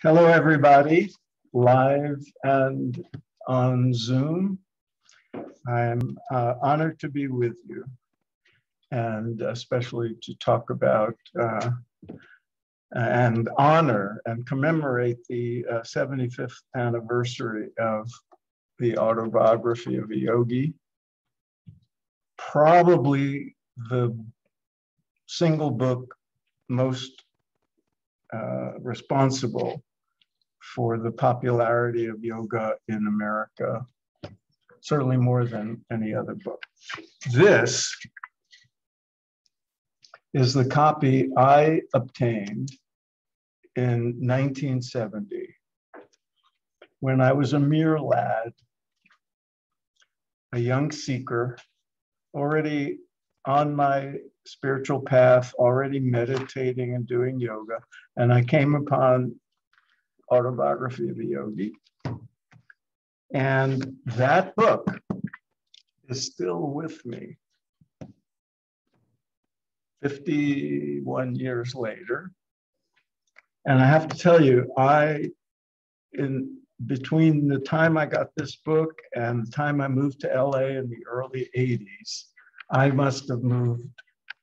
Hello, everybody, live and on Zoom. I'm honored to be with you, and especially to talk about and honor and commemorate the 75th anniversary of the Autobiography of a Yogi. Probably the single book most responsible for the popularity of yoga in America, certainly more than any other book. This is the copy I obtained in 1970 when I was a mere lad, a young seeker, already on my spiritual path, already meditating and doing yoga, and I came upon Autobiography of a Yogi. And that book is still with me 51 years later. And I have to tell you, between the time I got this book and the time I moved to LA in the early 80s, I must have moved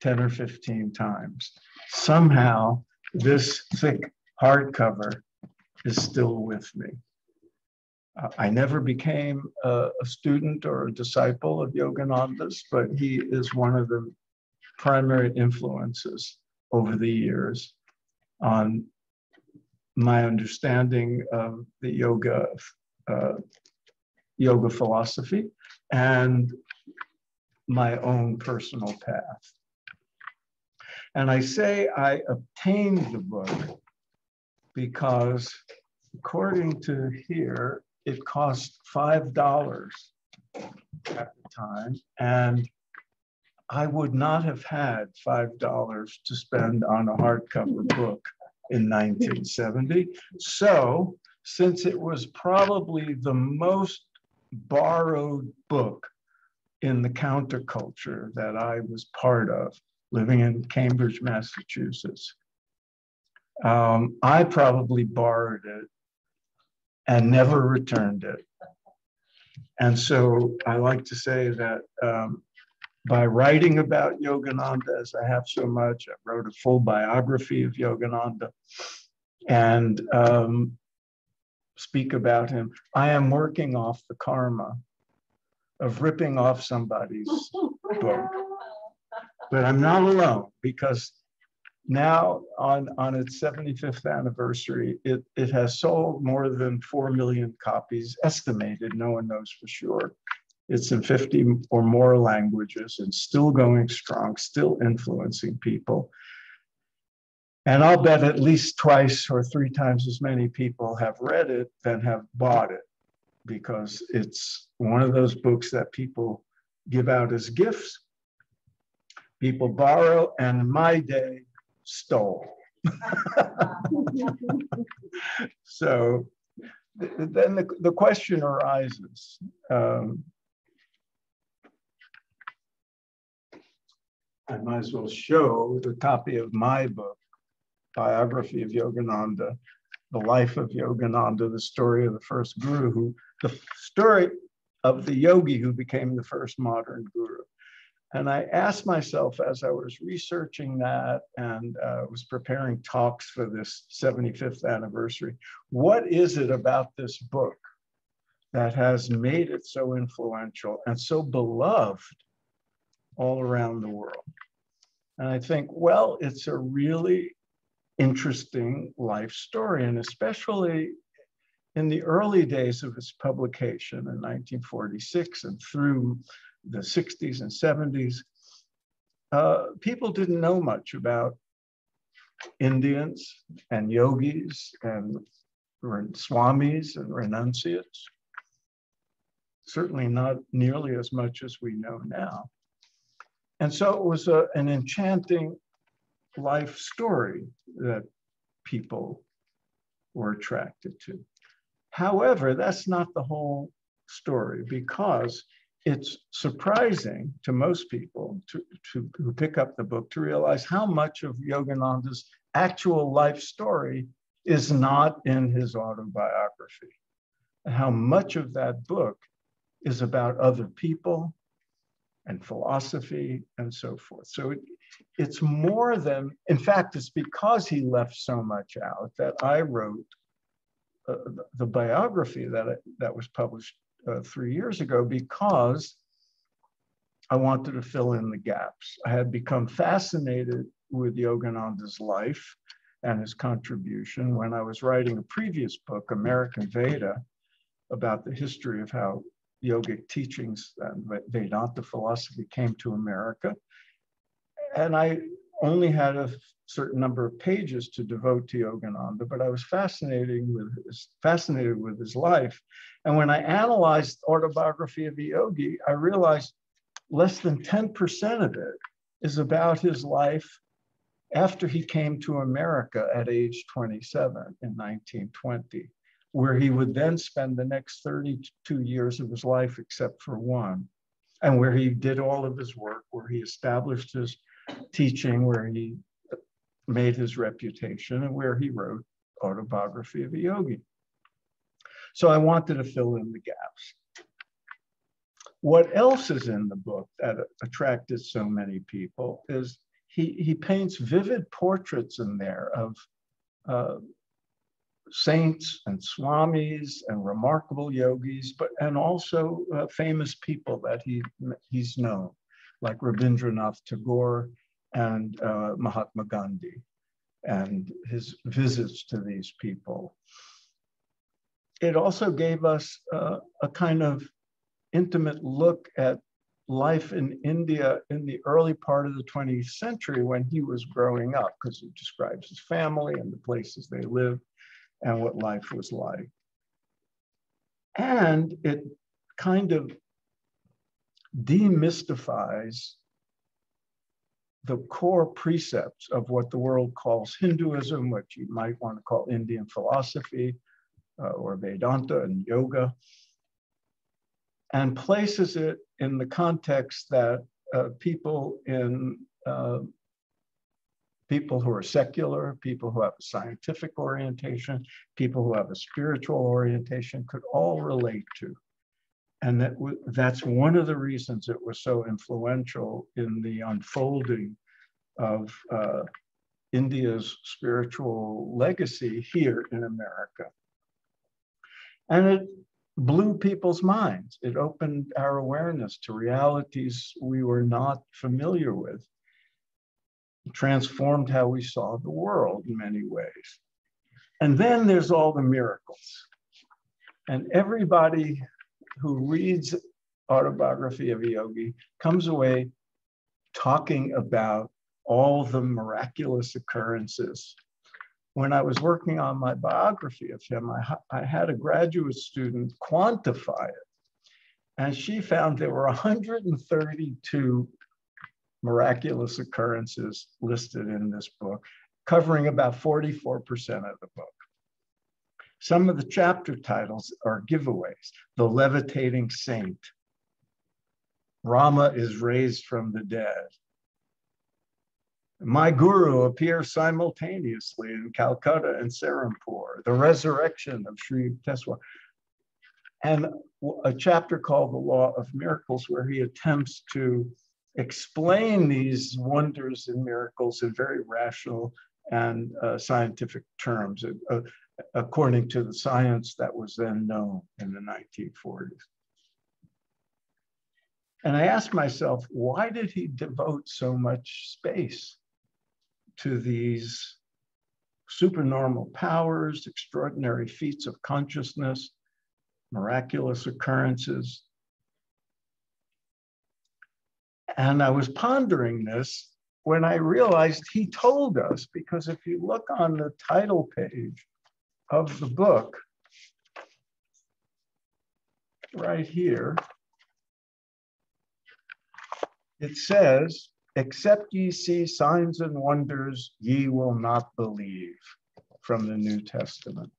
10 or 15 times. Somehow, this thick hardcover is still with me. I never became a student or a disciple of Yogananda's, but he is one of the primary influences over the years on my understanding of the yoga philosophy and my own personal path. And I say I obtained the book because, according to here, it cost $5 at the time, and I would not have had $5 to spend on a hardcover book in 1970. So, since it was probably the most borrowed book in the counterculture that I was part of, living in Cambridge, Massachusetts, I probably borrowed it and never returned it. And so I like to say that by writing about Yogananda, as I have so much, I wrote a full biography of Yogananda and speak about him. I am working off the karma of ripping off somebody's book. But I'm not alone, because now on its 75th anniversary, it has sold more than 4 million copies, estimated, no one knows for sure. It's in 50 or more languages and still going strong, still influencing people. And I'll bet at least twice or 3 times as many people have read it than have bought it, because it's one of those books that people give out as gifts, people borrow, and in my day, stole. So then the question arises, I might as well show the copy of my book, Biography of Yogananda, the life of Yogananda, the story of the first guru, the story of the yogi who became the first modern guru. And I asked myself, as I was researching that and was preparing talks for this 75th anniversary, what is it about this book that has made it so influential and so beloved all around the world? And I think, well, it's a really interesting life story, and especially in the early days of its publication in 1946 and through the 60s and 70s, people didn't know much about Indians and yogis and swamis and renunciates. Certainly not nearly as much as we know now. And so it was an enchanting life story that people were attracted to. However, that's not the whole story, because it's surprising to most people who pick up the book to realize how much of Yogananda's actual life story is not in his autobiography, and how much of that book is about other people and philosophy and so forth. So it's more than, in fact, it's because he left so much out that I wrote the biography that was published 3 years ago, because I wanted to fill in the gaps. I had become fascinated with Yogananda's life and his contribution when I was writing a previous book, American Veda, about the history of how yogic teachings and Vedanta philosophy came to America. And I only had a certain number of pages to devote to Yogananda, but I was fascinated with his life. And when I analyzed Autobiography of Yogi, I realized less than 10% of it is about his life after he came to America at age 27 in 1920, where he would then spend the next 32 years of his life, except for one, and where he did all of his work, where he established his teaching, where he made his reputation, and where he wrote Autobiography of a Yogi. So I wanted to fill in the gaps. What else is in the book that attracted so many people is he paints vivid portraits in there of saints and swamis and remarkable yogis, and also famous people that he's known, like Rabindranath Tagore and Mahatma Gandhi, and his visits to these people. It also gave us a kind of intimate look at life in India in the early part of the 20th century when he was growing up, because it describes his family and the places they lived and what life was like. And it kind of demystifies the core precepts of what the world calls Hinduism, what you might want to call Indian philosophy or Vedanta and yoga, and places it in the context that people who are secular, people who have a scientific orientation, people who have a spiritual orientation could all relate to. And that's one of the reasons it was so influential in the unfolding of India's spiritual legacy here in America. And it blew people's minds. It opened our awareness to realities we were not familiar with. It transformed how we saw the world in many ways. And then there's all the miracles. And everybody who reads Autobiography of a Yogi comes away talking about all the miraculous occurrences. When I was working on my biography of him, I had a graduate student quantify it, and she found there were 132 miraculous occurrences listed in this book, covering about 44% of the book. Some of the chapter titles are giveaways. The levitating saint. Rama is raised from the dead. My guru appears simultaneously in Calcutta and Serampore. The resurrection of Sri Yukteswar. And a chapter called The Law of Miracles, where he attempts to explain these wonders and miracles in very rational and scientific terms, according to the science that was then known in the 1940s. And I asked myself, why did he devote so much space to these supernormal powers, extraordinary feats of consciousness, miraculous occurrences? And I was pondering this when I realized he told us, because if you look on the title page of the book, right here, it says, "Except ye see signs and wonders, ye will not believe," from the New Testament.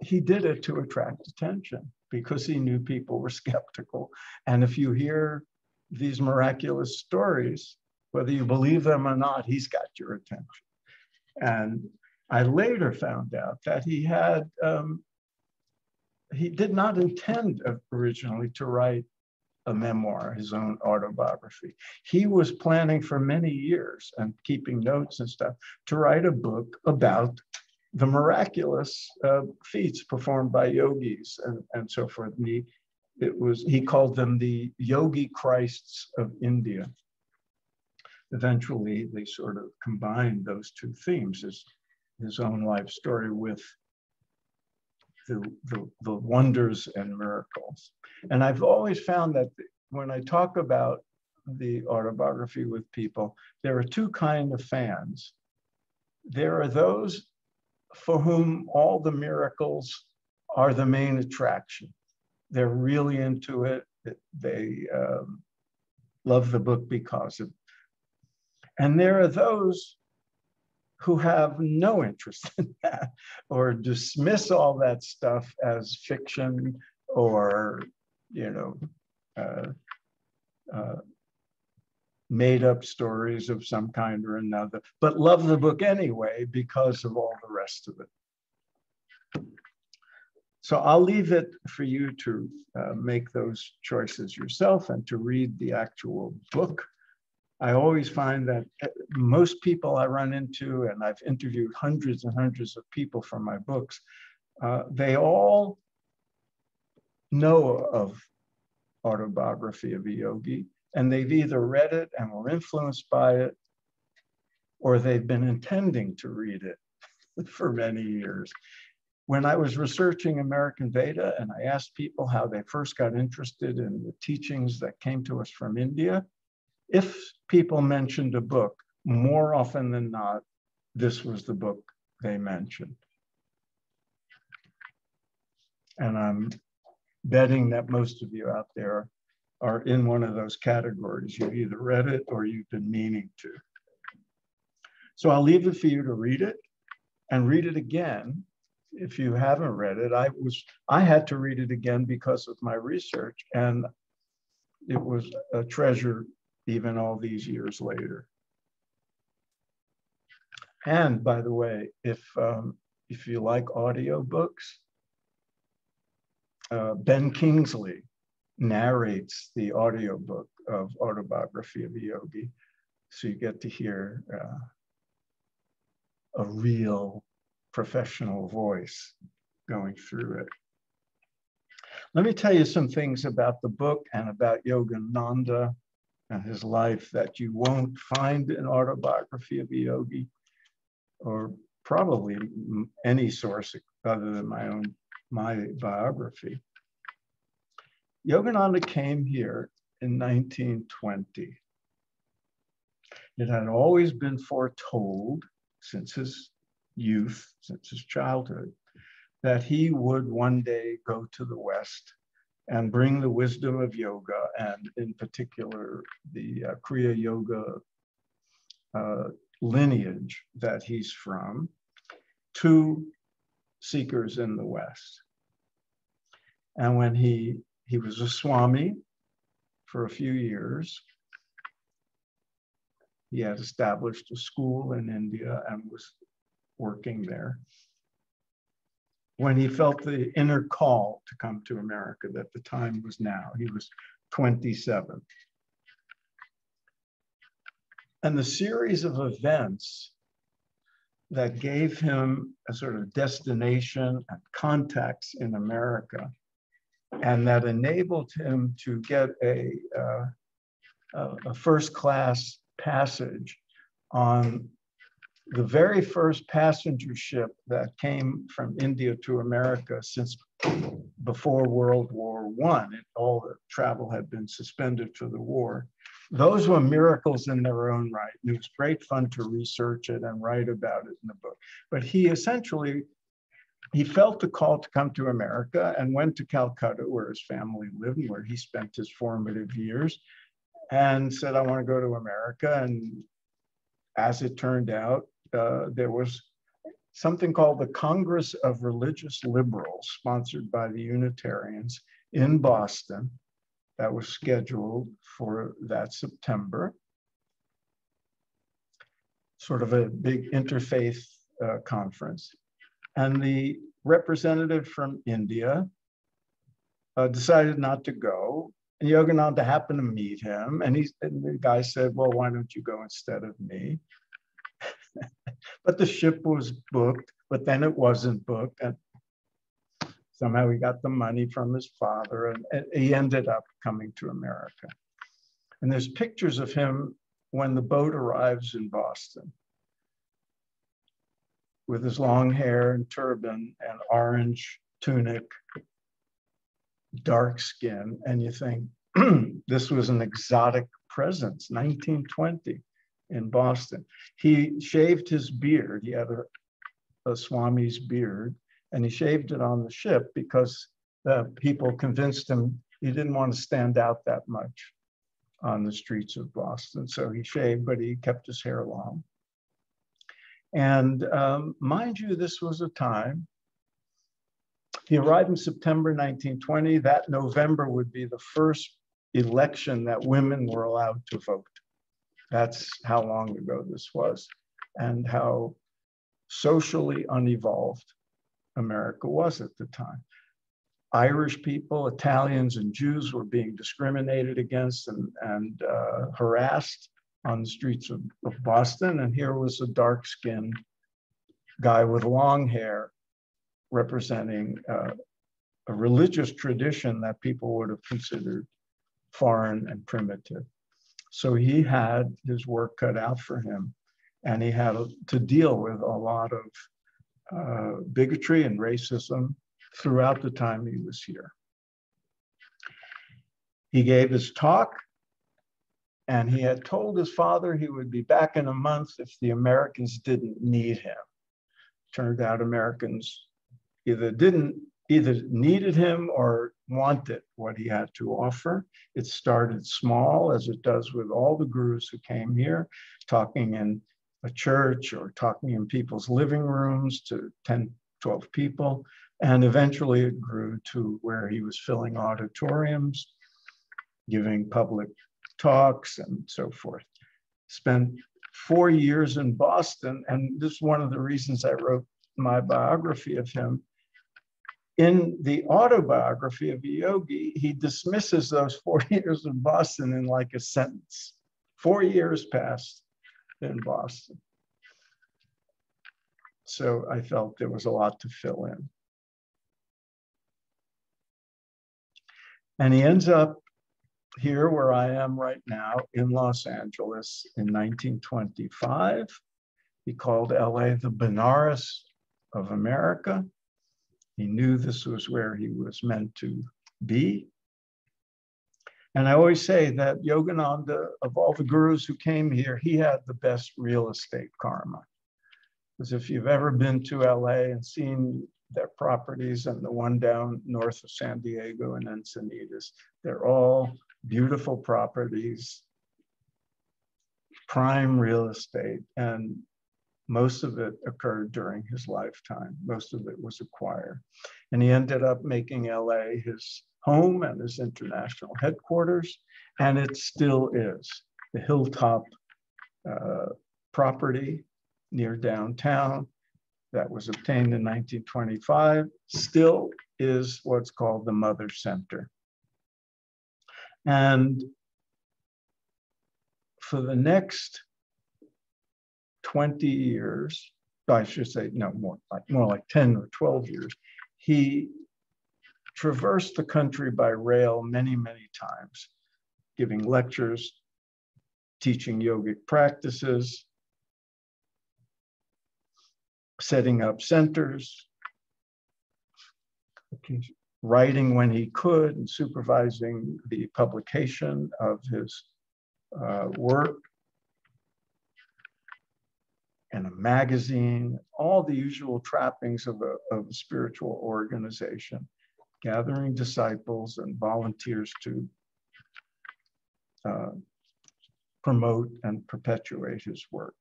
He did it to attract attention because he knew people were skeptical. And if you hear these miraculous stories, whether you believe them or not, he's got your attention. And I later found out that he did not intend originally to write a memoir, his own autobiography. He was planning for many years and keeping notes and stuff to write a book about the miraculous feats performed by yogis and so forth. And he called them the Yogi Christs of India. Eventually, they sort of combined those two themes, his own life story with the wonders and miracles. And I've always found that when I talk about the autobiography with people, there are two kinds of fans. There are those for whom all the miracles are the main attraction. They're really into it. They love the book because of it. And there are those who have no interest in that or dismiss all that stuff as fiction or, made up stories of some kind or another, but love the book anyway because of all the rest of it. So I'll leave it for you to make those choices yourself and to read the actual book. I always find that most people I run into, and I've interviewed hundreds and hundreds of people for my books, they all know of Autobiography of a Yogi, and they've either read it and were influenced by it, or they've been intending to read it for many years. When I was researching American Veda and I asked people how they first got interested in the teachings that came to us from India, if people mentioned a book, more often than not, this was the book they mentioned. And I'm betting that most of you out there are in one of those categories. You've either read it or you've been meaning to. So I'll leave it for you to read it and read it again. If you haven't read it, I had to read it again because of my research, and it was a treasure even all these years later. And by the way, if you like audiobooks, Ben Kingsley narrates the audiobook of Autobiography of a Yogi. So you get to hear a real professional voice going through it. Let me tell you some things about the book and about Yogananda and his life that you won't find in Autobiography of a Yogi, or probably any source other than my biography. Yogananda came here in 1920. It had always been foretold since his youth, since his childhood, that he would one day go to the West and bring the wisdom of yoga, and in particular, the Kriya Yoga lineage that he's from, to seekers in the West. And when he was a Swami for a few years, he had established a school in India and was working there. When he felt the inner call to come to America, that the time was now, he was 27. And the series of events that gave him a sort of destination and contacts in America, and that enabled him to get a first-class passage on the very first passenger ship that came from India to America since before World War I. All the travel had been suspended for the war. Those were miracles in their own right. And it was great fun to research it and write about it in the book. But he felt the call to come to America and went to Calcutta, where his family lived and where he spent his formative years, and said, I want to go to America. And as it turned out, there was something called the Congress of Religious Liberals, sponsored by the Unitarians in Boston, that was scheduled for that September. Sort of a big interfaith conference. And the representative from India decided not to go. And Yogananda happened to meet him. And the guy said, well, why don't you go instead of me? But the ship was booked, but then it wasn't booked. And somehow he got the money from his father, and he ended up coming to America. And there's pictures of him when the boat arrives in Boston with his long hair and turban and orange tunic, dark skin. And you think, this was an exotic presence, 1920 in Boston. He shaved his beard. He had a Swami's beard, and he shaved it on the ship because people convinced him he didn't want to stand out that much on the streets of Boston. So he shaved, but he kept his hair long. And mind you, this was a time, he arrived in September 1920. That November would be the first election that women were allowed to vote. That's how long ago this was, and how socially unevolved America was at the time. Irish people, Italians, and Jews were being discriminated against and harassed on the streets of Boston. And here was a dark-skinned guy with long hair representing a religious tradition that people would have considered foreign and primitive. So he had his work cut out for him, and he had to deal with a lot of bigotry and racism throughout the time he was here. He gave his talk, and he had told his father he would be back in a month if the Americans didn't need him. Turned out Americans either needed him or wanted what he had to offer. It started small, as it does with all the gurus who came here, talking in a church or talking in people's living rooms to 10, 12 people. And eventually it grew to where he was filling auditoriums, giving public talks and so forth. Spent 4 years in Boston, and this is one of the reasons I wrote my biography of him. In the Autobiography of Yogi, he dismisses those 4 years in Boston in like a sentence. 4 years passed in Boston. So I felt there was a lot to fill in. And he ends up here where I am right now in Los Angeles in 1925. He called LA the Benares of America. He knew this was where he was meant to be. And I always say that Yogananda, of all the gurus who came here, he had the best real estate karma. Because if you've ever been to LA and seen their properties, and the one down north of San Diego and Encinitas, they're all beautiful properties, prime real estate, and most of it occurred during his lifetime. Most of it was acquired. And he ended up making LA his home and his international headquarters, and it still is. The hilltop property near downtown that was obtained in 1925 still is what's called the Mother Center. And for the next 20 years, I should say, no, more like 10 or 12 years, he traversed the country by rail many, many times, giving lectures, teaching yogic practices, setting up centers, writing when he could, and supervising the publication of his work, and a magazine, all the usual trappings of a spiritual organization, gathering disciples and volunteers to promote and perpetuate his work.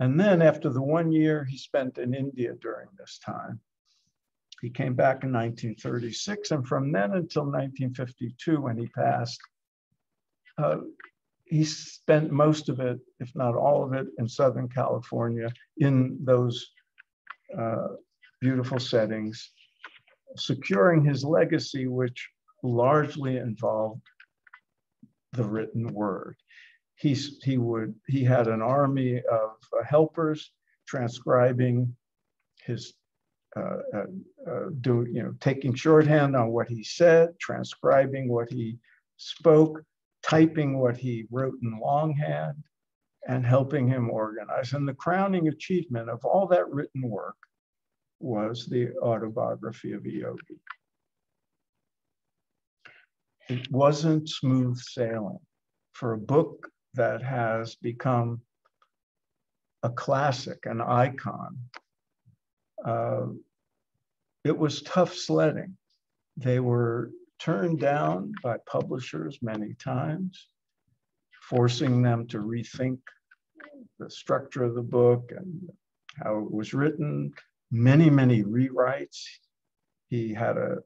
And then after the 1 year he spent in India during this time, he came back in 1936, and from then until 1952, when he passed, he spent most of it, if not all of it, in Southern California in those beautiful settings, securing his legacy, which largely involved the written word. He had an army of helpers transcribing his, taking shorthand on what he said, transcribing what he spoke, typing what he wrote in longhand, and helping him organize. And the crowning achievement of all that written work was the Autobiography of a Yogi. It wasn't smooth sailing. For a book that has become a classic, an icon, it was tough sledding. They were turned down by publishers many times, forcing them to rethink the structure of the book and how it was written, many rewrites. He had a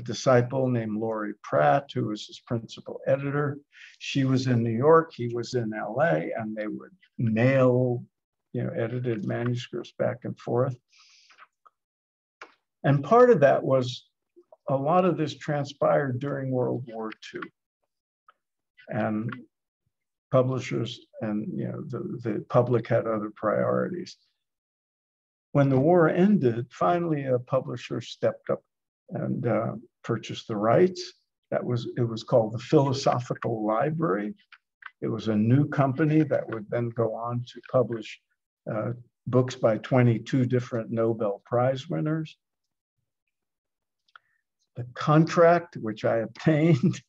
disciple named Laurie Pratt, who was his principal editor. She was in New York, he was in LA, and they would mail, edited manuscripts back and forth. And part of that was a lot of this transpired during World War II. And publishers and the public had other priorities. When the war ended, finally a publisher stepped up and purchased the rights. It was called the Philosophical Library. It was a new company that would then go on to publish books by 22 different Nobel Prize winners. The contract, which I obtained,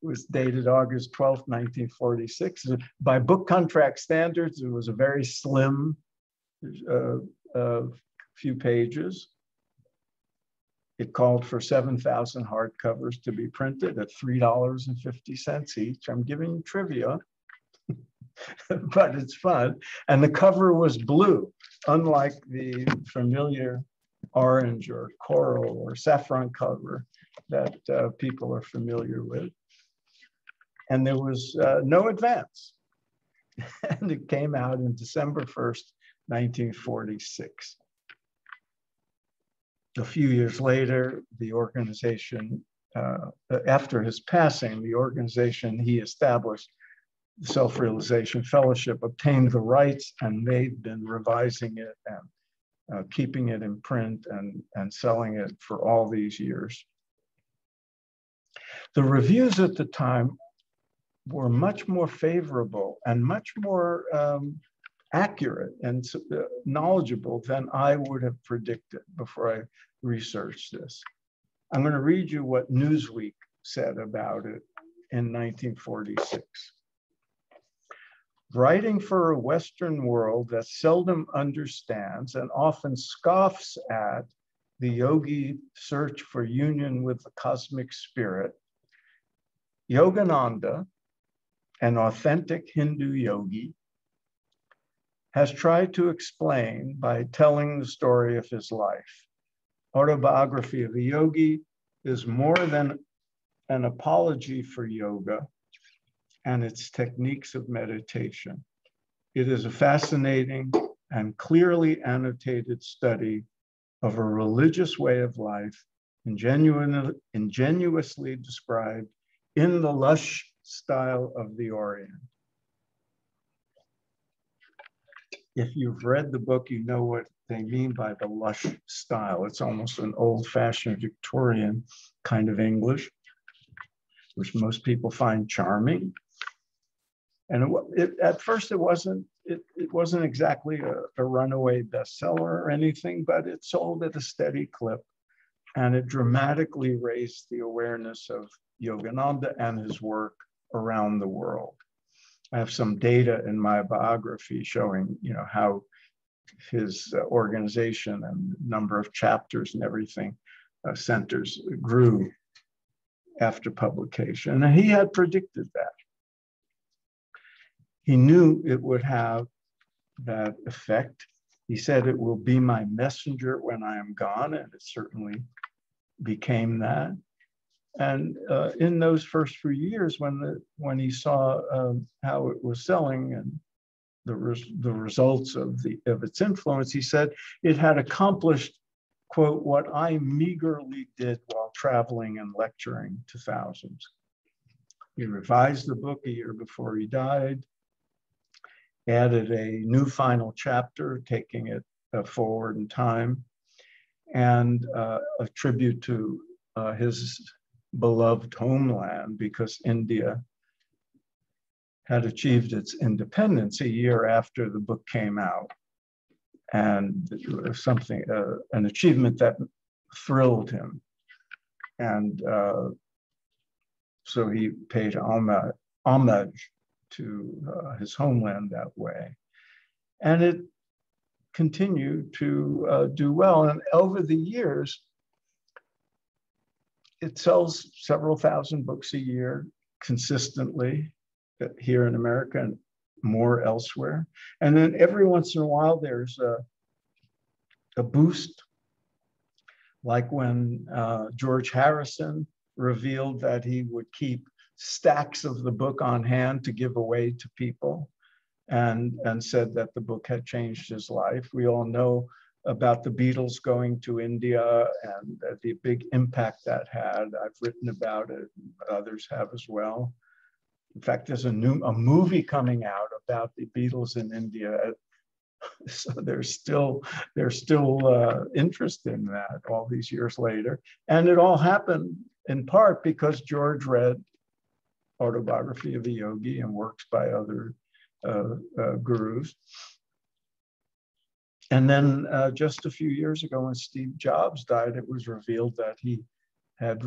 was dated August 12th, 1946. By book contract standards, it was a very slim few pages. It called for 7,000 hardcovers to be printed at $3.50 each. I'm giving you trivia, but it's fun. And the cover was blue, unlike the familiar orange or coral or saffron cover that people are familiar with. And there was no advance. And it came out on December 1st, 1946. A few years later, the organization, after his passing, the organization he established, the Self-Realization Fellowship, obtained the rights, and they've been revising it and keeping it in print and selling it for all these years. The reviews at the time were much more favorable and much more accurate and knowledgeable than I would have predicted before I researched this. I'm going to read you what Newsweek said about it in 1946. Writing for a Western world that seldom understands and often scoffs at the yogi search for union with the cosmic spirit, Yogananda, an authentic Hindu yogi, has tried to explain by telling the story of his life. Autobiography of a Yogi is more than an apology for yoga and its techniques of meditation. It is a fascinating and clearly annotated study of a religious way of life, ingenuously described in the lush style of the Orient. If you've read the book, you know what they mean by the lush style. It's almost an old-fashioned Victorian kind of English, which most people find charming. And at first, it wasn't exactly a runaway bestseller or anything, but it sold at a steady clip, and it dramatically raised the awareness of Yogananda and his work around the world. I have some data in my biography showing, how his organization and number of chapters and everything, centers grew after publication. And he had predicted that. He knew it would have that effect. He said, "It will be my messenger when I am gone," and it certainly became that. And in those first few years, when he saw how it was selling and the results of its influence, he said it had accomplished, quote, what I meagerly did while traveling and lecturing to thousands. He revised the book a year before he died, added a new final chapter, taking it forward in time, and a tribute to his beloved homeland, because India had achieved its independence a year after the book came out. And it was something, an achievement that thrilled him. And so he paid homage to his homeland that way. And it continued to do well. And over the years, it sells several thousand books a year consistently here in America and more elsewhere. And then every once in a while, there's a boost, like when George Harrison revealed that he would keep stacks of the book on hand to give away to people, and said that the book had changed his life. We all know about the Beatles going to India and the big impact that had. I've written about it, others have as well. In fact, there's a movie coming out about the Beatles in India. So there's still interest in that all these years later. And it all happened in part because George read Autobiography of a Yogi and works by other gurus. And then just a few years ago, when Steve Jobs died, it was revealed that he had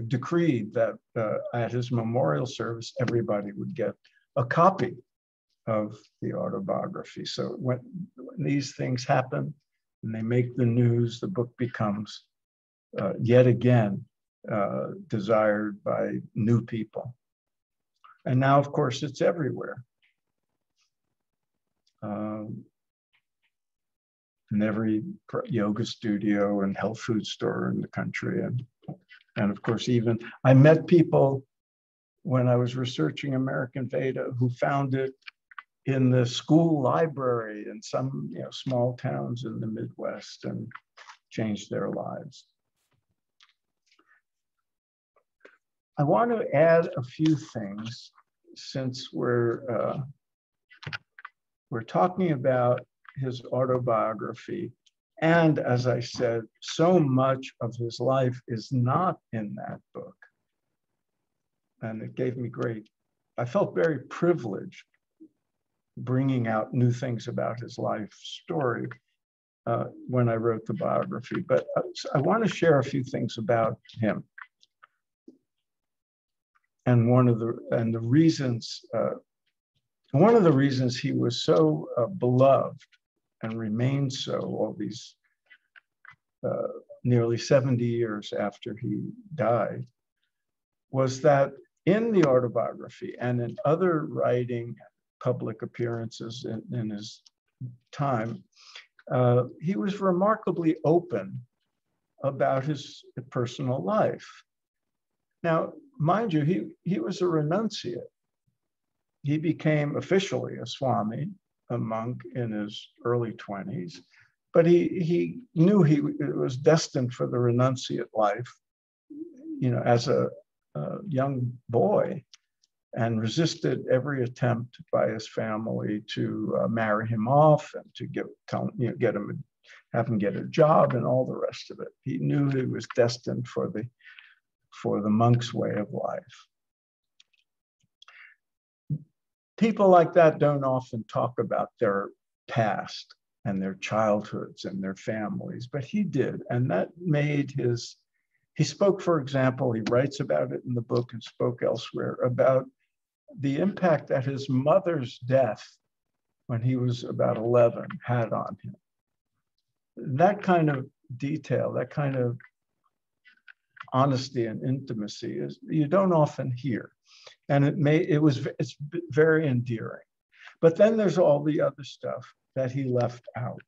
decreed that at his memorial service, everybody would get a copy of the autobiography. So when these things happen and they make the news, the book becomes yet again desired by new people. And now, of course, it's everywhere. In every yoga studio and health food store in the country. And of course, even I met people when I was researching American Veda who found it in the school library in some small towns in the Midwest and changed their lives. I want to add a few things since we're talking about his autobiography. And as I said, so much of his life is not in that book. And it gave me I felt very privileged bringing out new things about his life story when I wrote the biography. But I want to share a few things about him. And one of the reasons he was so beloved and remained so all these nearly 70 years after he died was that in the autobiography and in other writing, public appearances in his time, he was remarkably open about his personal life. Now, mind you, he was a renunciate. He became officially a Swami, a monk in his early 20s, but he knew he was destined for the renunciate life, as a young boy, and resisted every attempt by his family to marry him off and to have him get a job and all the rest of it. He knew he was destined for the monk's way of life. People like that don't often talk about their past and their childhoods and their families, but he did. And that made he spoke, for example, he writes about it in the book and spoke elsewhere about the impact that his mother's death when he was about 11 had on him. That kind of detail, that kind of honesty and intimacy you don't often hear. And it's very endearing. But then there's all the other stuff that he left out.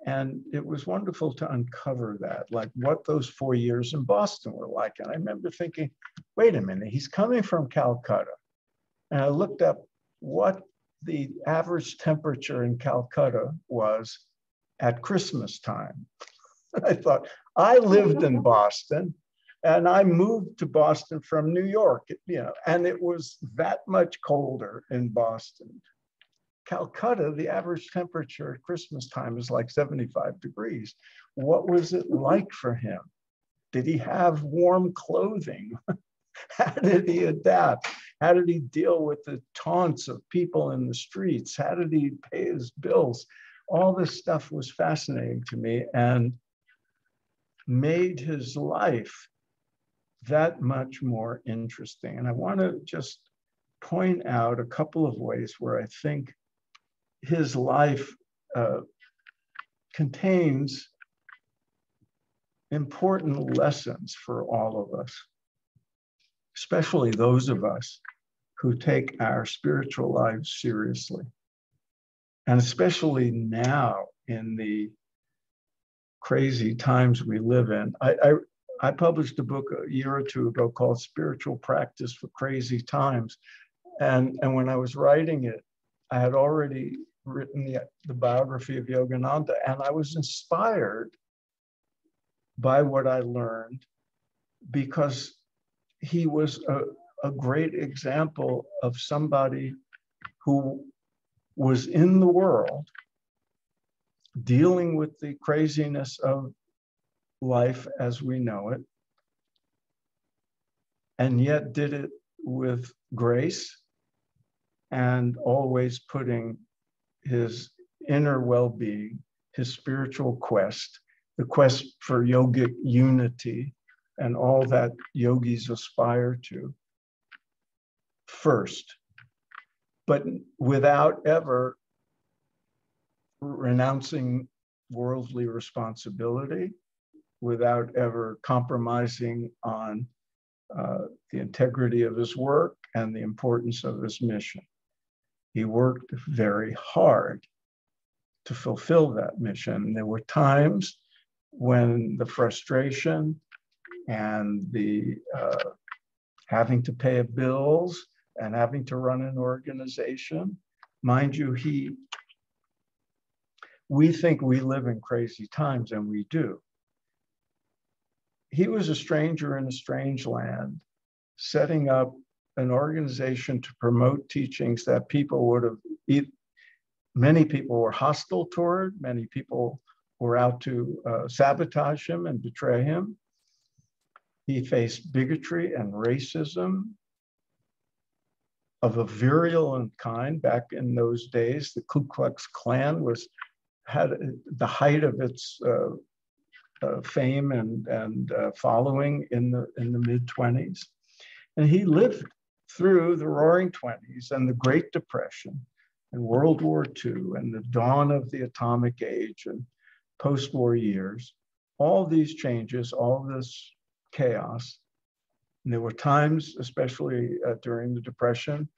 And it was wonderful to uncover that, like what those 4 years in Boston were like. And I remember thinking, wait a minute, he's coming from Calcutta. And I looked up what the average temperature in Calcutta was at Christmas time. I thought, I lived in Boston and I moved to Boston from New York, and it was that much colder in Boston. Calcutta, the average temperature at Christmas time is like 75 degrees. What was it like for him? Did he have warm clothing? How did he adapt? How did he deal with the taunts of people in the streets? How did he pay his bills? All this stuff was fascinating to me and made his life that much more interesting. And I want to just point out a couple of ways where I think his life contains important lessons for all of us, especially those of us who take our spiritual lives seriously. And especially now in the crazy times we live in. I published a book a year or two ago called Spiritual Practice for Crazy Times. And when I was writing it, I had already written the biography of Yogananda, and I was inspired by what I learned because he was a great example of somebody who was in the world dealing with the craziness of life as we know it, and yet did it with grace and always putting his inner well-being, his spiritual quest, the quest for yogic unity and all that yogis aspire to first, but without ever renouncing worldly responsibility, without ever compromising on the integrity of his work and the importance of his mission. He worked very hard to fulfill that mission. And there were times when the frustration and the having to pay bills and having to run an organization, mind you, we think we live in crazy times, and we do. He was a stranger in a strange land, setting up an organization to promote teachings that people would have, many people were hostile toward, many people were out to sabotage him and betray him. He faced bigotry and racism of a virulent kind. Back in those days, the Ku Klux Klan had the height of its fame and following in the mid-20s. And he lived through the Roaring '20s and the Great Depression and World War II and the dawn of the atomic age and post-war years. All these changes, all this chaos. And there were times, especially during the Depression,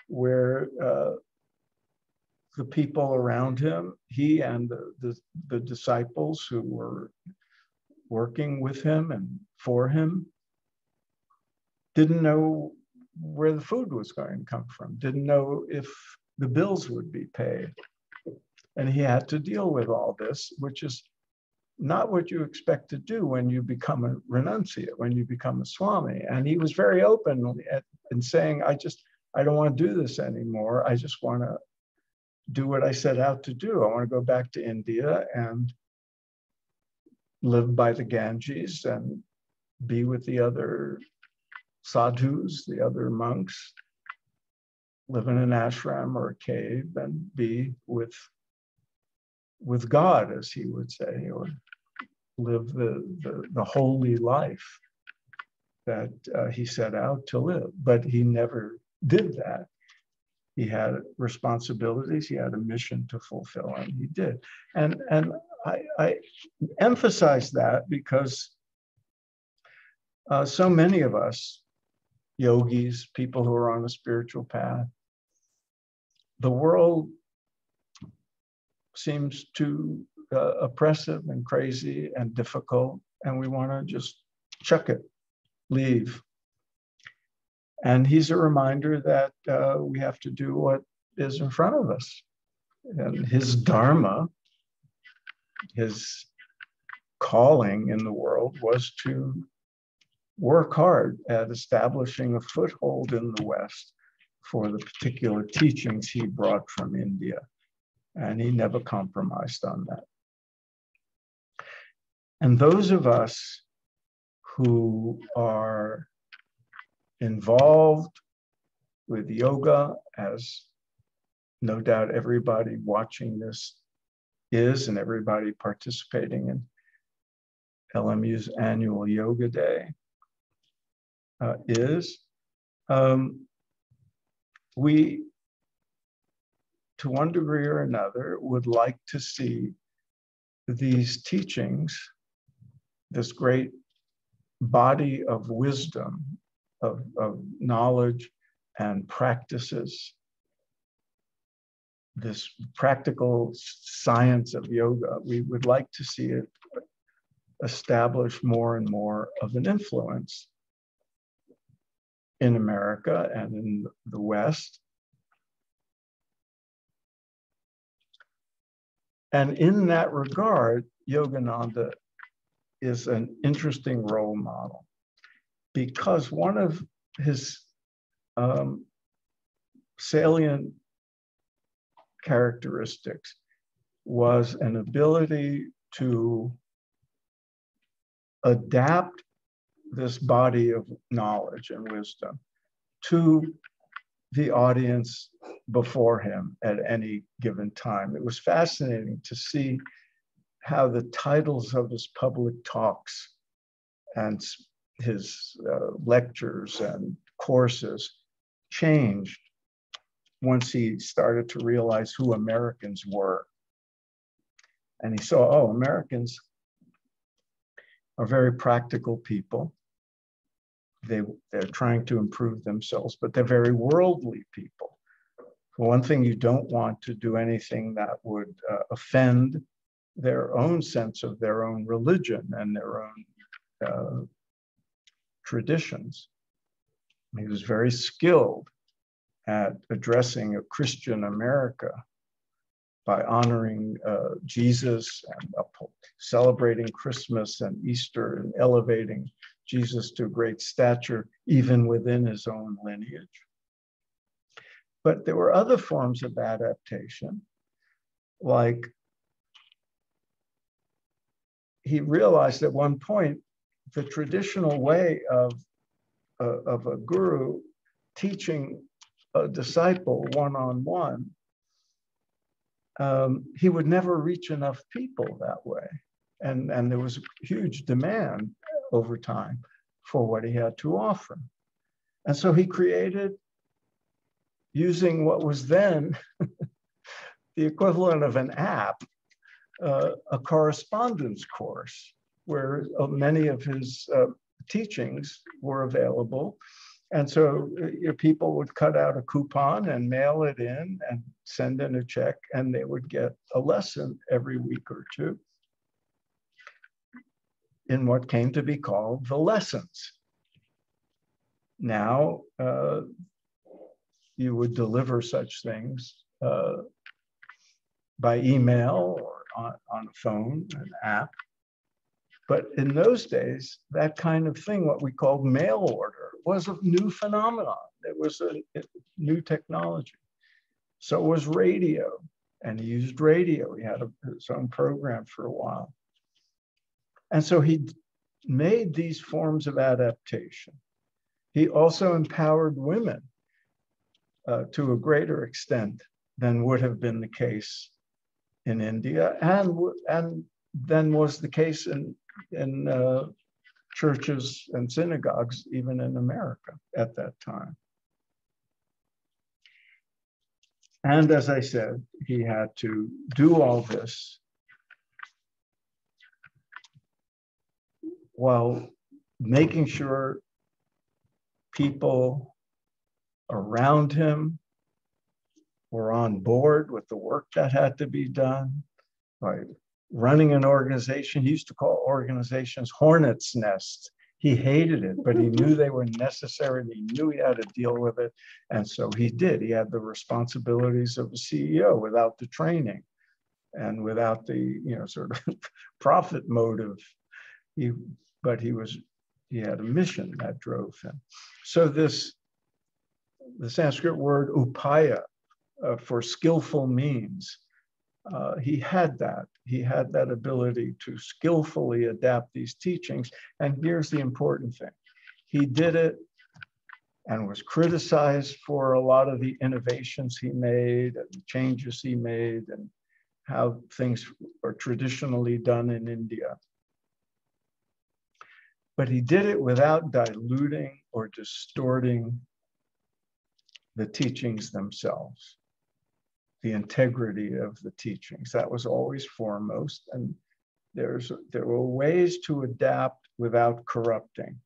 where the people around him, he and the disciples who were working with him and for him, didn't know where the food was going to come from, didn't know if the bills would be paid. And he had to deal with all this, which is not what you expect to do when you become a renunciate, when you become a Swami. And he was very open in saying, I don't want to do this anymore. I just want to do what I set out to do. I want to go back to India and live by the Ganges and be with the other sadhus, the other monks, live in an ashram or a cave and be with God, as he would say, or live the holy life that he set out to live. But he never did that. He had responsibilities, he had a mission to fulfill, and he did. And I emphasize that because so many of us, yogis, people who are on a spiritual path, the world seems too oppressive and crazy and difficult, and we want to just chuck it, leave. And he's a reminder that we have to do what is in front of us. And his dharma, his calling in the world was to work hard at establishing a foothold in the West for the particular teachings he brought from India. And he never compromised on that. And those of us who are involved with yoga, as no doubt everybody watching this is, and everybody participating in LMU's annual Yoga Day is, we, to one degree or another, would like to see these teachings, this great body of wisdom, of knowledge and practices, this practical science of yoga, we would like to see it establish more and more of an influence in America and in the West. And in that regard, Yogananda is an interesting role model, because one of his salient characteristics was an ability to adapt this body of knowledge and wisdom to the audience before him at any given time. It was fascinating to see how the titles of his public talks and his lectures and courses changed once he started to realize who Americans were. And he saw, oh, Americans are very practical people. They're trying to improve themselves, but they're very worldly people. For one thing, you don't want to do anything that would offend their own sense of their own religion and their own traditions. He was very skilled at addressing a Christian America by honoring Jesus and celebrating Christmas and Easter and elevating Jesus to great stature, even within his own lineage. But there were other forms of adaptation, like he realized at one point the traditional way of a guru teaching a disciple one-on-one, he would never reach enough people that way. And there was a huge demand over time for what he had to offer. And so he created, using what was then the equivalent of an app, a correspondence course where many of his teachings were available. And so people would cut out a coupon and mail it in and send in a check, and they would get a lesson every week or two in what came to be called the lessons. Now, you would deliver such things by email or on a phone, an app. But in those days, that kind of thing, what we called mail order, was a new phenomenon. It was a new technology. So was radio, and he used radio. He had his own program for a while. And so he made these forms of adaptation. He also empowered women to a greater extent than would have been the case in India, and then was the case in churches and synagogues, even in America at that time. And as I said, he had to do all this while making sure people around him were on board with the work that had to be done, by running an organization. He used to call organizations hornets' nests. He hated it, but he knew they were necessary. And he knew he had to deal with it. And so he did. He had the responsibilities of a CEO without the training and without the, sort of profit motive. But he had a mission that drove him. So the Sanskrit word upaya for skillful means, he had that. He had that ability to skillfully adapt these teachings. And here's the important thing. He did it and was criticized for a lot of the innovations he made and the changes he made and how things are traditionally done in India. But he did it without diluting or distorting the teachings themselves, the integrity of the teachings. That was always foremost. And there were ways to adapt without corrupting.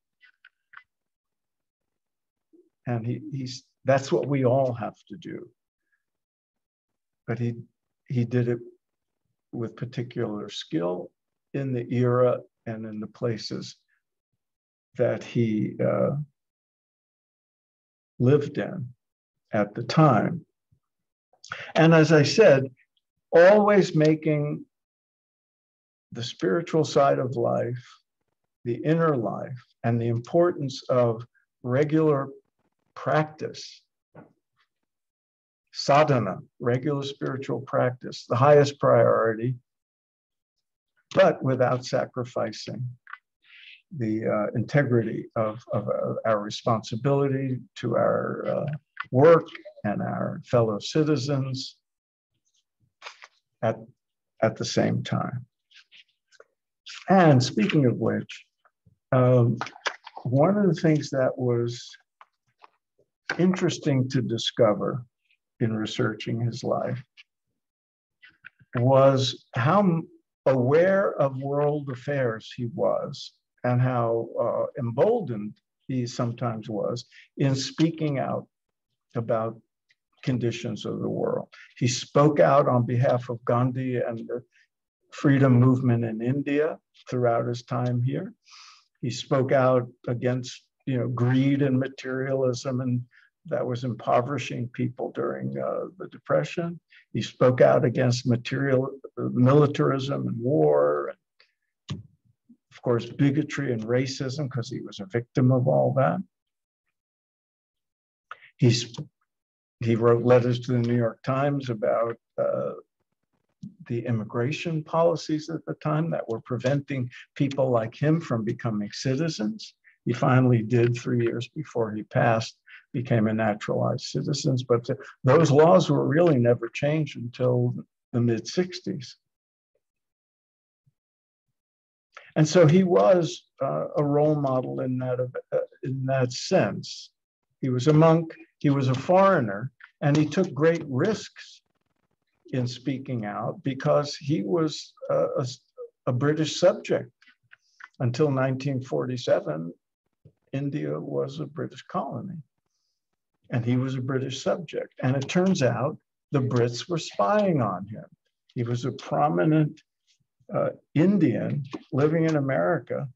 And that's what we all have to do. But he did it with particular skill in the era and in the places that he lived in at the time. And as I said, always making the spiritual side of life, the inner life, and the importance of regular practice, sadhana, regular spiritual practice, the highest priority, but without sacrificing the integrity of our responsibility to our work and our fellow citizens at the same time. And speaking of which, one of the things that was interesting to discover in researching his life was how aware of world affairs he was and how emboldened he sometimes was in speaking out about conditions of the world. He spoke out on behalf of Gandhi and the freedom movement in India throughout his time here. He spoke out against, greed and materialism, and that was impoverishing people during the Depression. He spoke out against militarism and war, and of course, bigotry and racism, because he was a victim of all that. He wrote letters to the New York Times about the immigration policies at the time that were preventing people like him from becoming citizens. He finally did 3 years before he passed, became a naturalized citizen, but those laws were really never changed until the mid-60s. And so he was a role model in that sense. He was a monk, he was a foreigner, and he took great risks in speaking out because he was a British subject. Until 1947, India was a British colony, and he was a British subject. And it turns out the Brits were spying on him. He was a prominent Indian living in America,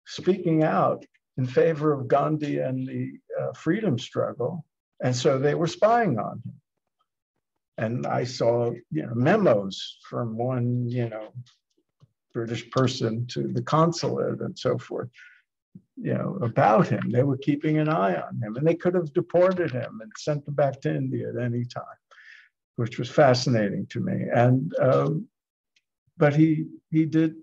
speaking out in favor of Gandhi and the freedom struggle. And so they were spying on him. And I saw, memos from one, British person to the consulate and so forth, about him. They were keeping an eye on him, and they could have deported him and sent him back to India at any time, which was fascinating to me. And but he did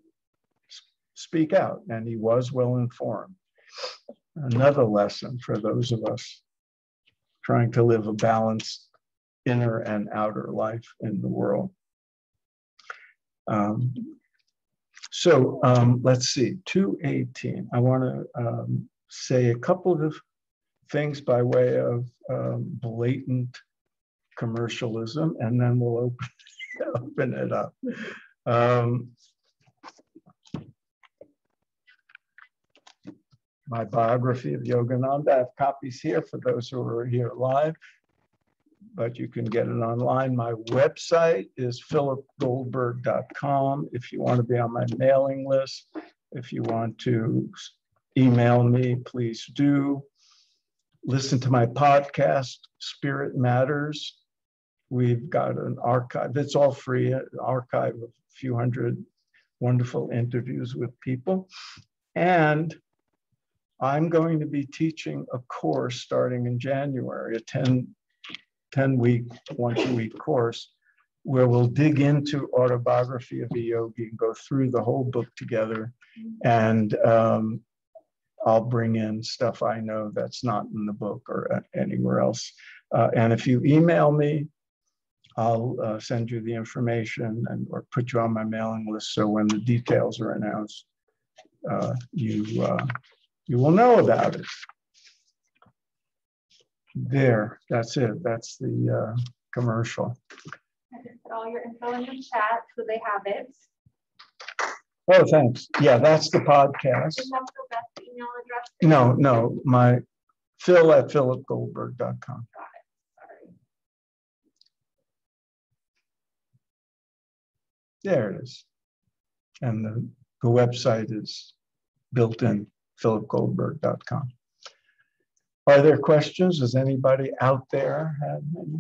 speak out, and he was well informed. Another lesson for those of us trying to live a balanced inner and outer life in the world. Let's see, 2:18. I want to say a couple of things by way of blatant commercialism, and then we'll open it up. My biography of Yogananda, I have copies here for those who are here live, but you can get it online. My website is philipgoldberg.com if you want to be on my mailing list. If you want to email me, please do. Listen to my podcast, Spirit Matters. We've got an archive. It's all free, an archive of a few hundred wonderful interviews with people. And I'm going to be teaching a course starting in January, a 10-week, once-a-week course, where we'll dig into Autobiography of a Yogi and go through the whole book together. And I'll bring in stuff I know that's not in the book or anywhere else. And if you email me, I'll send you the information or put you on my mailing list. So when the details are announced, you will know about it. There, that's it. That's the commercial. I just put all your info in the chat so they have it. Oh, thanks. Yeah, that's the podcast. Is that the best email address? No, my Phil@philipgoldberg.com. Got it. Sorry. There it is. And the website is built in, philipgoldberg.com. Are there questions? Does anybody out there have any?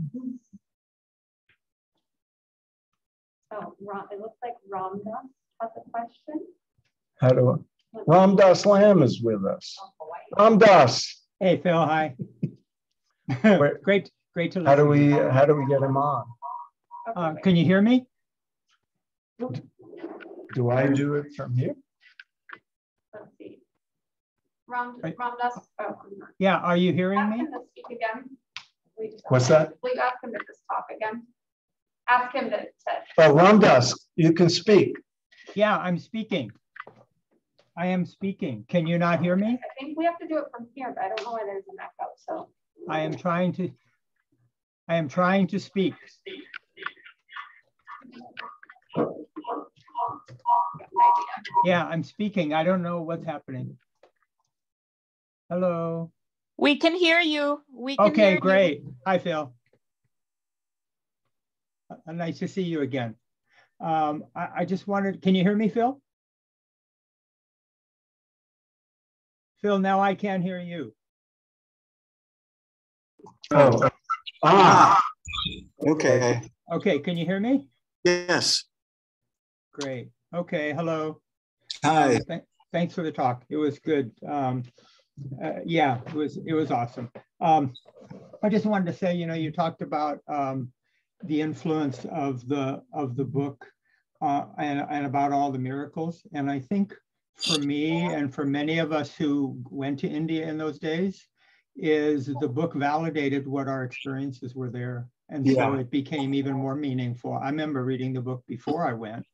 Oh, it looks like Ramdas has a question. How do I? Ramdas Lam is with us. Ramdas. Hey, Phil. Hi. Great to listen. How do we get him on? Can you hear me? Do I do it from here? Let's see. Ramdas. Oh, yeah. Are you hearing me? Ask him to speak again. What's that? Will you ask him to just talk again? Ask him to. Oh, Ramdas, you can speak. Yeah, I'm speaking. I am speaking. Can you not hear me? I think we have to do it from here, but I don't know why there's an echo. So I am trying to speak. Yeah, I'm speaking. I don't know what's happening. Hello. We can hear you. Okay, great. Hi, Phil. Nice to see you again. I just wanted, can you hear me, Phil? Phil, now I can't hear you. Oh. Okay. Okay, can you hear me? Yes. Great. Okay, hello. Hi. Thanks for the talk. It was good. Yeah, it was awesome. I just wanted to say, you talked about the influence of the book and about all the miracles. And I think for me and for many of us who went to India in those days, is the book validated what our experiences were there. And so it became even more meaningful. I remember reading the book before I went,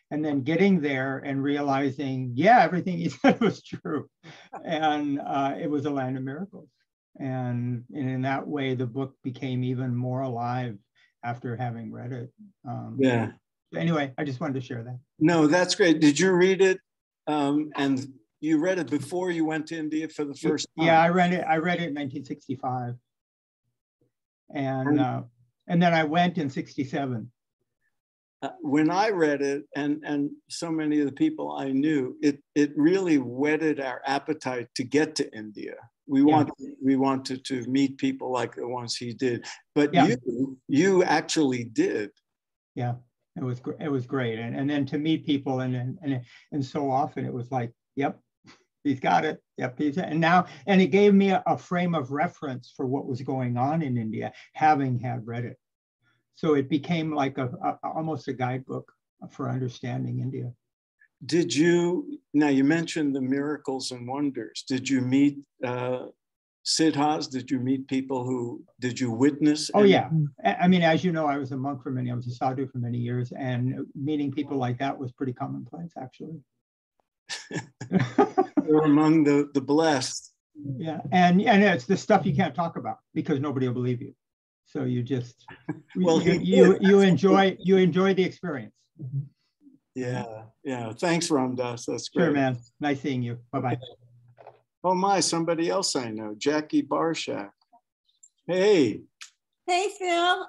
and then getting there and realizing, yeah, everything he said was true. And it was a land of miracles. And in that way, the book became even more alive after having read it. Anyway, I just wanted to share that. No, that's great. Did you read it? And you read it before you went to India for the first time? Yeah, I read it in 1965. And then I went in 67. When I read it, and so many of the people I knew, it really whetted our appetite to get to India. We wanted to meet people like the ones he did, but you actually did. Yeah, it was great, and then to meet people, and so often it was like, yep, he's got it. Yep, and it gave me a frame of reference for what was going on in India, having had read it. So it became like almost a guidebook for understanding India. Did you, now you mentioned the miracles and wonders. Did you meet siddhas? Did you meet people did you witness? Oh, yeah. I mean, as you know, I was a monk I was a sadhu for many years, and meeting people like that was pretty commonplace, actually. You're among the blessed. Yeah, and it's the stuff you can't talk about because nobody will believe you. So you just, you enjoy the experience. Yeah. Thanks, Ramdas. That's great. Sure, man. Nice seeing you. Bye-bye. Oh my, somebody else I know, Jackie Barshak. Hey. Hey, Phil.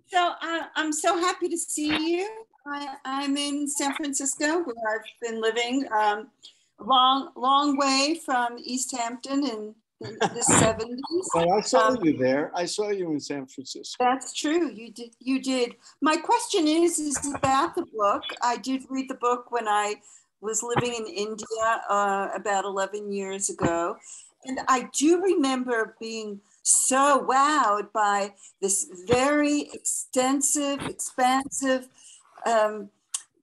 So I'm so happy to see you. I'm in San Francisco, where I've been living long way from East Hampton in the 70s. Well, I saw you there. I saw you in San Francisco. That's true. You did. My question is about the book. I did read the book when I was living in India about 11 years ago. And I do remember being so wowed by this very extensive, expansive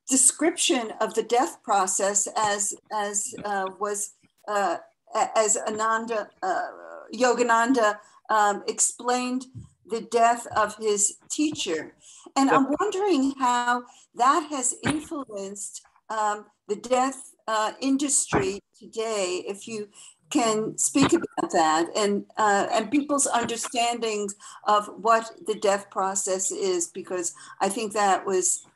description of the death process as Yogananda explained the death of his teacher. And I'm wondering how that has influenced the death industry today, if you can speak about that, and people's understandings of what the death process is, because I think that was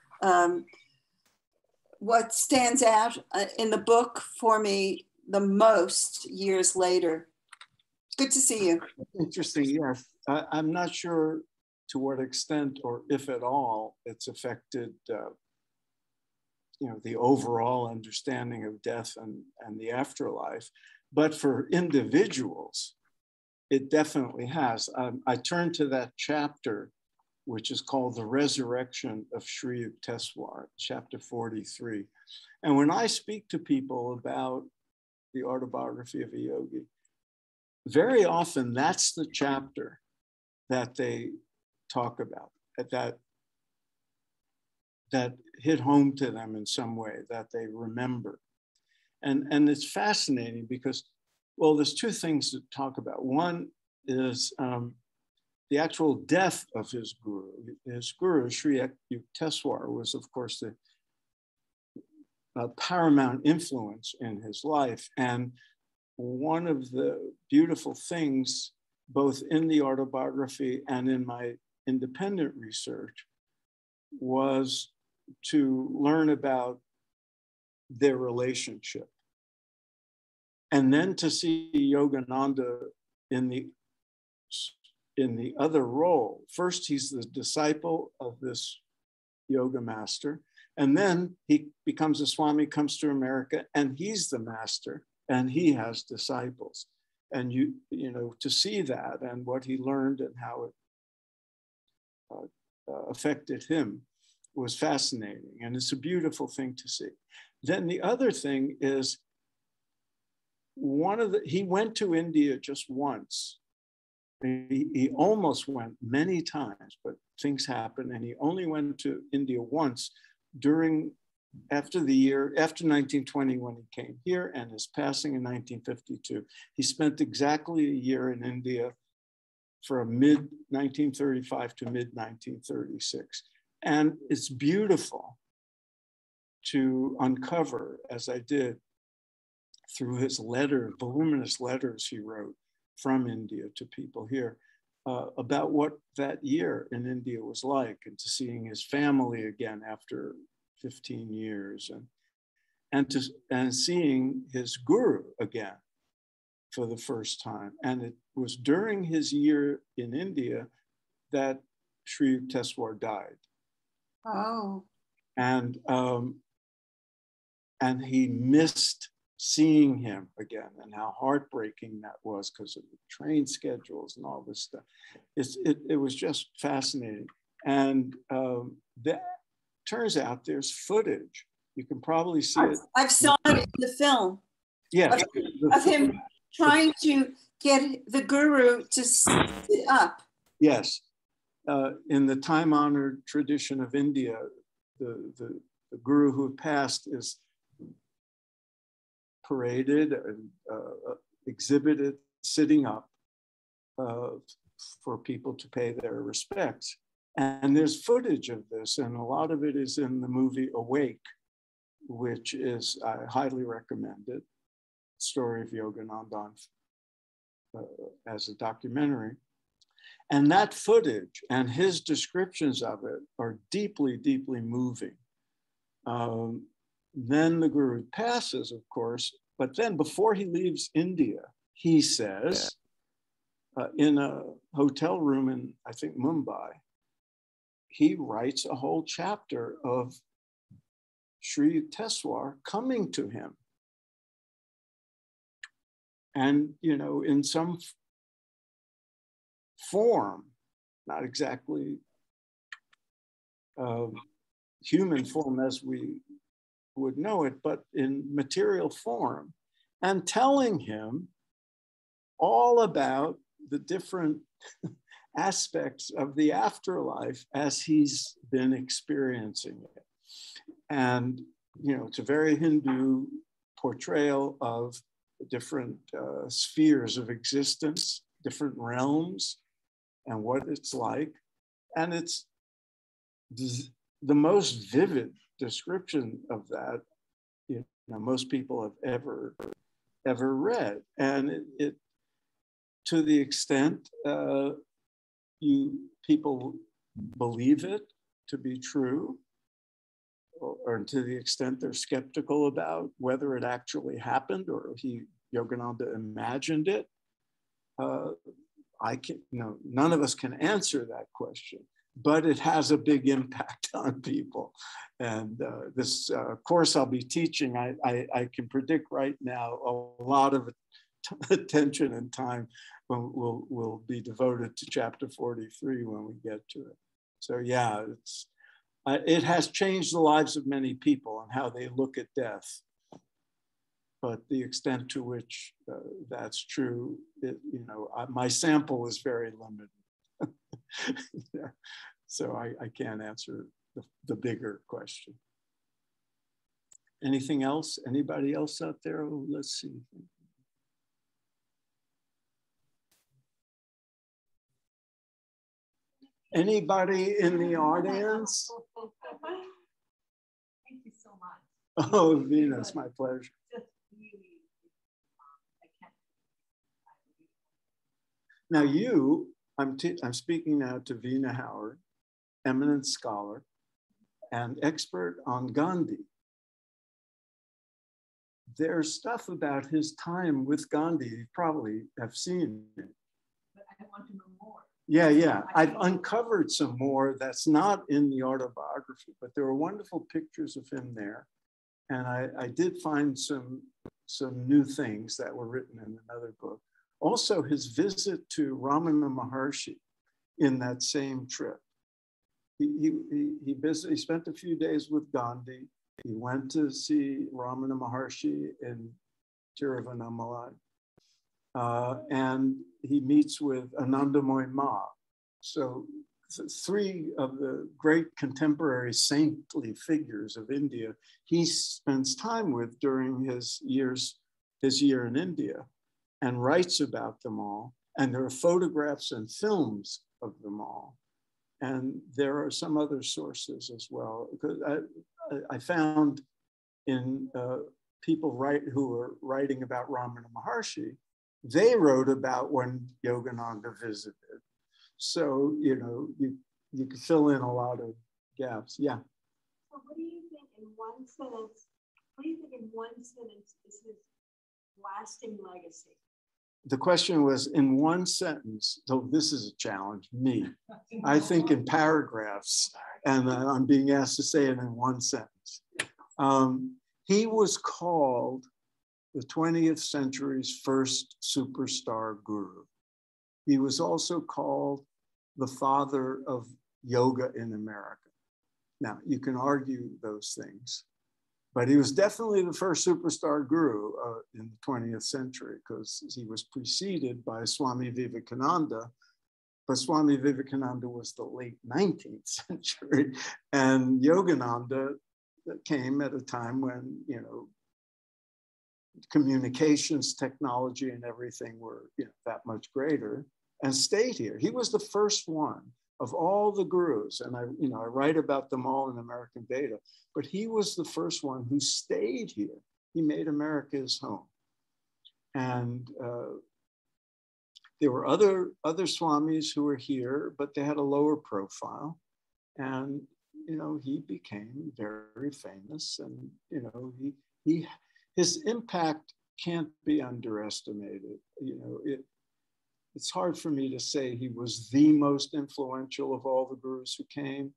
what stands out in the book for me the most years later. Good to see you. Interesting, yes. I'm not sure to what extent or if at all it's affected the overall understanding of death and the afterlife. But for individuals, it definitely has. I turned to that chapter, which is called The Resurrection of Sri Yukteswar, chapter 43. And when I speak to people about the autobiography of a yogi, very often that's the chapter that they talk about, that hit home to them in some way, that they remember. And it's fascinating because, well, there's two things to talk about. One is the actual death of his guru. His guru, Sri Yukteswar, was, of course, the paramount influence in his life. And one of the beautiful things, both in the autobiography and in my independent research, was to learn about their relationship. And then to see Yogananda in the other role. First, he's the disciple of this yoga master, and then he becomes a Swami, comes to America, and he's the master, and he has disciples. And you know, to see that and what he learned and how it affected him was fascinating, and it's a beautiful thing to see. Then the other thing is, he went to India just once. He almost went many times, but things happened, and he only went to India once after 1920, when he came here, and his passing in 1952. He spent exactly a year in India from mid-1935 to mid-1936. And it's beautiful to uncover, as I did, through his voluminous letters he wrote from India to people here, about what that year in India was like, and to seeing his family again after 15 years, and seeing his guru again for the first time. And it was during his year in India that Sri Yukteswar died. Oh. And he missed seeing him again, and how heartbreaking that was because of the train schedules and all this stuff. It was just fascinating. And that turns out there's footage. You can probably see it. I've saw it in the film. Yes. Of him trying to get the guru to sit up. Yes. In the time-honored tradition of India, the guru who passed is paraded and exhibited sitting up for people to pay their respects. And there's footage of this, and a lot of it is in the movie Awake, which is, I highly recommend it, story of Yogananda as a documentary. And that footage and his descriptions of it are deeply, deeply moving. Then the guru passes, of course, but then before he leaves India, he says, in a hotel room in, I think, Mumbai, he writes a whole chapter of Sri Yukteswar coming to him. And, you know, in some form, not exactly human form as we would know it, but in material form, and telling him all about the different aspects of the afterlife as he's been experiencing it. And, you know, it's a very Hindu portrayal of the different spheres of existence, different realms, and what it's like. And it's the most vivid description of that, you know, most people have ever read. And it to the extent people believe it to be true, or to the extent they're skeptical about whether it actually happened or Yogananda imagined it, none of us can answer that question, but it has a big impact on people. And this course I'll be teaching, I can predict right now a lot of attention and time will be devoted to chapter 43 when we get to it. So yeah, it has changed the lives of many people and how they look at death. But the extent to which that's true, my sample is very limited. Yeah. So I can't answer the bigger question. Anything else? Anybody else out there? Oh, let's see. Anybody in the audience? Thank you so much. Oh, Veena, it's my pleasure. Just really, I can't. Now I'm speaking now to Veena Howard, eminent scholar and expert on Gandhi. There's stuff about his time with Gandhi you probably have seen it. But I want to know more. Yeah. I've uncovered some more that's not in the autobiography, but there were wonderful pictures of him there. And I did find some new things that were written in another book. Also, his visit to Ramana Maharshi in that same trip. He spent a few days with Gandhi. He went to see Ramana Maharshi in Tiruvannamalai. And he meets with Anandamoy Ma. So three of the great contemporary saintly figures of India, he spends time with during his year in India and writes about them all. And there are photographs and films of them all. And there are some other sources as well. Because I found in people who were writing about Ramana Maharshi, they wrote about when Yogananda visited. So, you could fill in a lot of gaps. Yeah. So what do you think in one sentence is his lasting legacy? The question was in one sentence. So this is a challenge, me. I think in paragraphs, and I'm being asked to say it in one sentence. He was called the 20th century's first superstar guru. He was also called the father of yoga in America. Now, you can argue those things, but he was definitely the first superstar guru in the 20th century because he was preceded by Swami Vivekananda, but Swami Vivekananda was the late 19th century, and Yogananda came at a time when, communications technology and everything were that much greater, and stayed here. He was the first one of all the gurus, and I write about them all in American Data, but he was the first one who stayed here. He made America his home. And there were other swamis who were here, but they had a lower profile. And he became very famous, and his impact can't be underestimated. It's hard for me to say he was the most influential of all the gurus who came,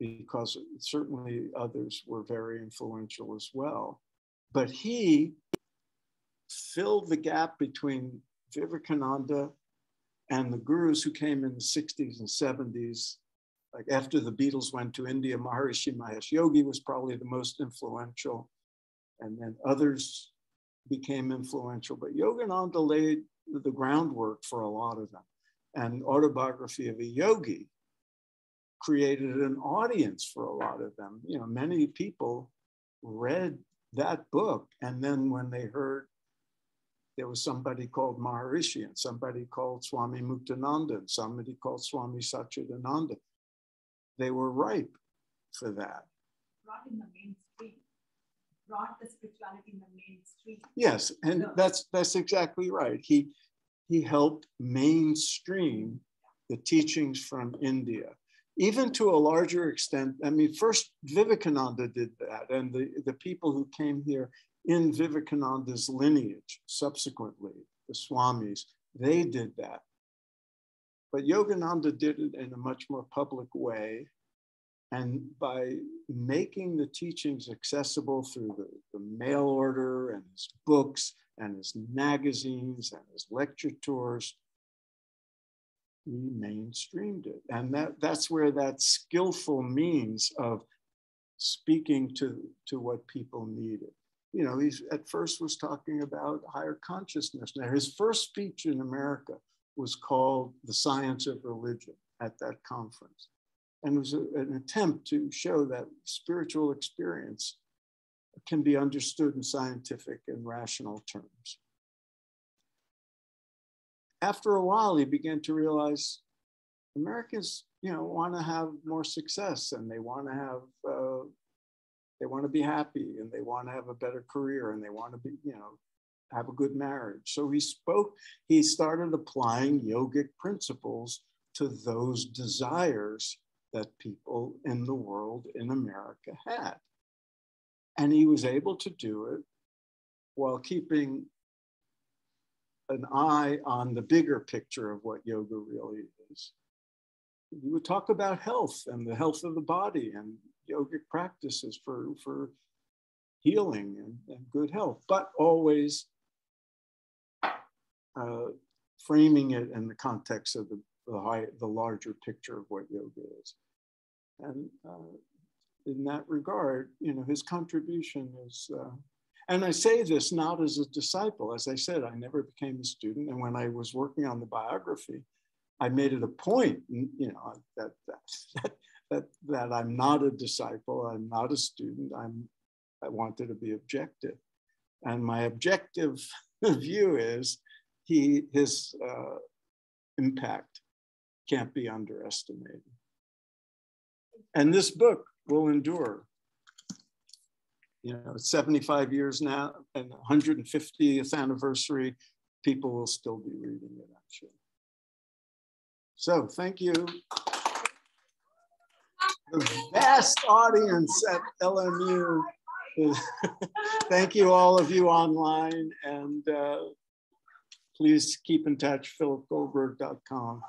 because certainly others were very influential as well. But he filled the gap between Vivekananda and the gurus who came in the 60s and 70s. Like after the Beatles went to India, Maharishi Mahesh Yogi was probably the most influential, and then others became influential. But Yogananda laid the groundwork for a lot of them. And Autobiography of a Yogi created an audience for a lot of them. You know, many people read that book, and then when they heard there was somebody called Maharishi and somebody called Swami Muktananda and somebody called Swami Satchidananda, they were ripe for that. Brought in the mainstream, brought the spirituality in the mainstream. Yes, and that's exactly right. He helped mainstream the teachings from India, even to a larger extent. I mean, first Vivekananda did that, and the people who came here in Vivekananda's lineage subsequently, the Swamis, they did that. But Yogananda did it in a much more public way. And by making the teachings accessible through the mail order and his books and his magazines and his lecture tours, he mainstreamed it. And that's where that skillful means of speaking to what people needed. You know, he at first was talking about higher consciousness. Now, his first speech in America was called The Science of Religion at that conference. And it was an attempt to show that spiritual experience can be understood in scientific and rational terms. After a while, he began to realize Americans, you know, want to have more success, and they want to have, they want to be happy, and they want to have a better career, and they want to be, you know, have a good marriage. So he started applying yogic principles to those desires that people in the world in America had. And he was able to do it while keeping an eye on the bigger picture of what yoga really is. He would talk about health and the health of the body and yogic practices for healing and good health, but always framing it in the context of the larger picture of what yoga is. And in that regard, you know, his contribution is, and I say this not as a disciple. As I said, I never became a student. And when I was working on the biography, I made it a point, you know, that I'm not a disciple, I'm not a student, I wanted to be objective. And my objective view is his impact can't be underestimated. And this book will endure. You know, it's 75 years now, and 150th anniversary, people will still be reading it, I'm sure. So thank you. The vast audience at LMU. Thank you, all of you online, and please keep in touch, philipgoldberg.com.